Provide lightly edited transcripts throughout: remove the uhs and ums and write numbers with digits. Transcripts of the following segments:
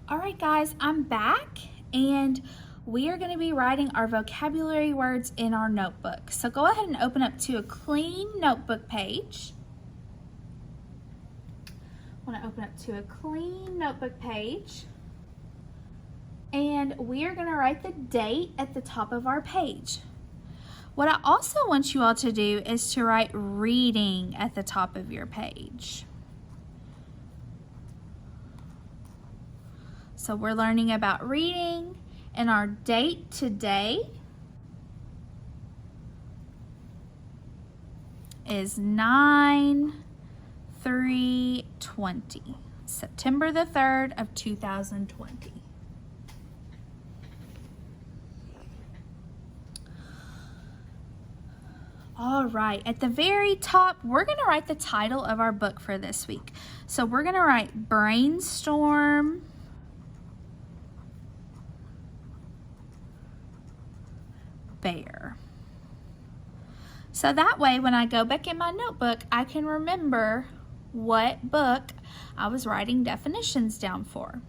All right, guys, I'm back and we are going to be writing our vocabulary words in our notebook. So go ahead and open up to a clean notebook page. I want to open up to a clean notebook page. And we are going to write the date at the top of our page. What I also want you all to do is to write reading at the top of your page. So we're learning about reading, and our date today is 9/3/20, September the 3rd of 2020. All right, at the very top, we're going to write the title of our book for this week. So we're going to write Brainstorm Bear. So that way, when I go back in my notebook, I can remember what book I was writing definitions down for.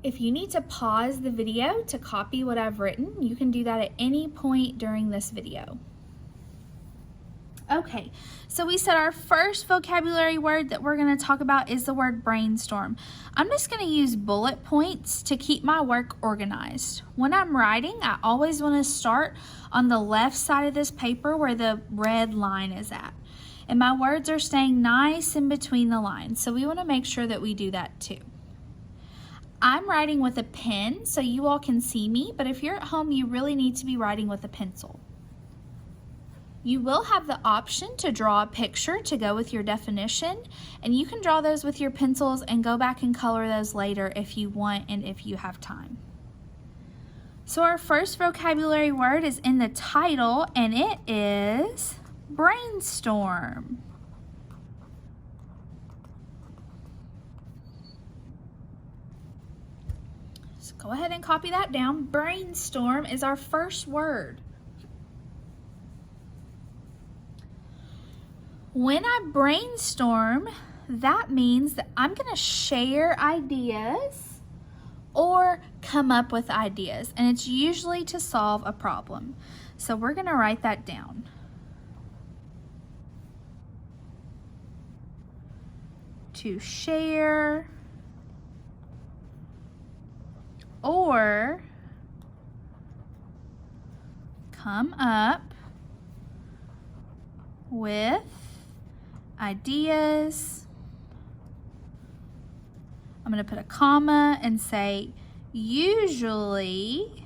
If you need to pause the video to copy what I've written, you can do that at any point during this video. Okay, so we said our first vocabulary word that we're going to talk about is the word brainstorm. I'm just going to use bullet points to keep my work organized. When I'm writing, I always want to start on the left side of this paper where the red line is at. And my words are staying nice in between the lines, so we want to make sure that we do that too. I'm writing with a pen so you all can see me, but if you're at home, you really need to be writing with a pencil. You will have the option to draw a picture to go with your definition, and you can draw those with your pencils and go back and color those later if you want and if you have time. So our first vocabulary word is in the title, and it is brainstorm. So go ahead and copy that down. Brainstorm is our first word. When I brainstorm, that means that I'm going to share ideas or come up with ideas, and it's usually to solve a problem. So we're going to write that down. To share or come up with ideas. I'm going to put a comma and say usually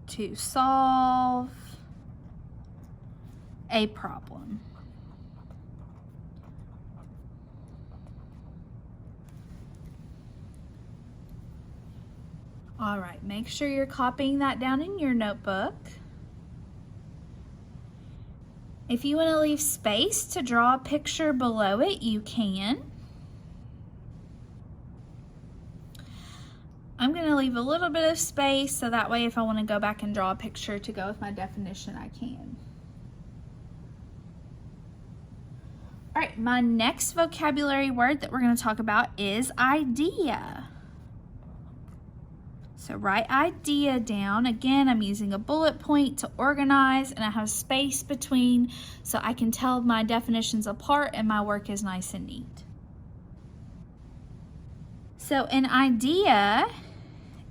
to solve a problem. All right, make sure you're copying that down in your notebook. If you want to leave space to draw a picture below it, you can. I'm going to leave a little bit of space so that way if I want to go back and draw a picture to go with my definition, I can. All right, my next vocabulary word that we're going to talk about is idea. So write idea down. Again, I'm using a bullet point to organize, and I have space between so I can tell my definitions apart and my work is nice and neat. So an idea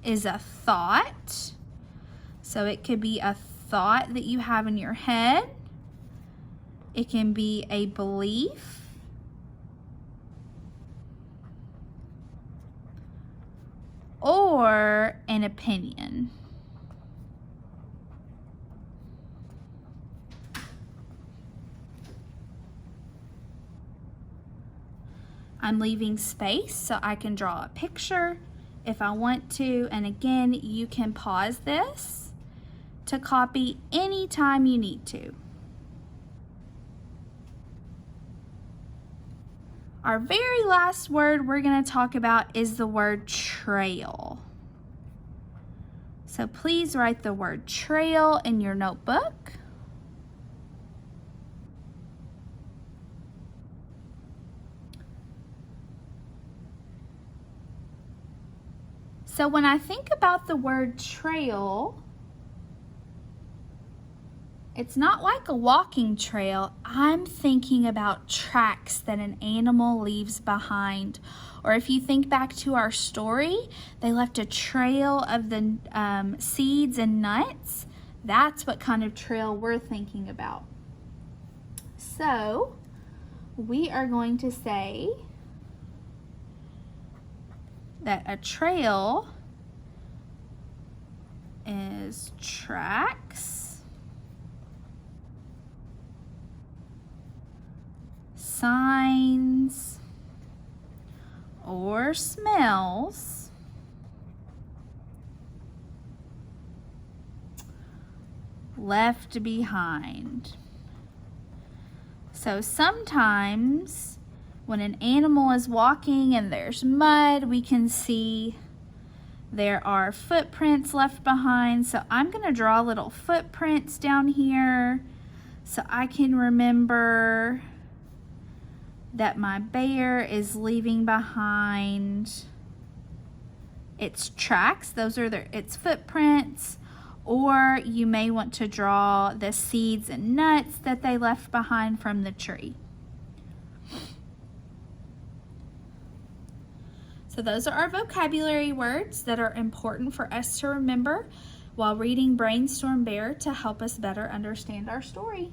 is a thought. So it could be a thought that you have in your head. It can be a belief. Or an opinion. I'm leaving space so I can draw a picture if I want to, and again, you can pause this to copy anytime you need to. Our very last word we're going to talk about is the word trail. So please write the word trail in your notebook. So when I think about the word trail, it's not like a walking trail. I'm thinking about tracks that an animal leaves behind. Or if you think back to our story, they left a trail of the seeds and nuts. That's what kind of trail we're thinking about. So we are going to say that a trail is tracks, signs, or smells left behind. So sometimes when an animal is walking and there's mud, we can see there are footprints left behind. So I'm going to draw little footprints down here so I can remember that my bear is leaving behind its tracks. Those are its footprints. Or you may want to draw the seeds and nuts that they left behind from the tree. So those are our vocabulary words that are important for us to remember while reading Brainstorm Bear to help us better understand our story.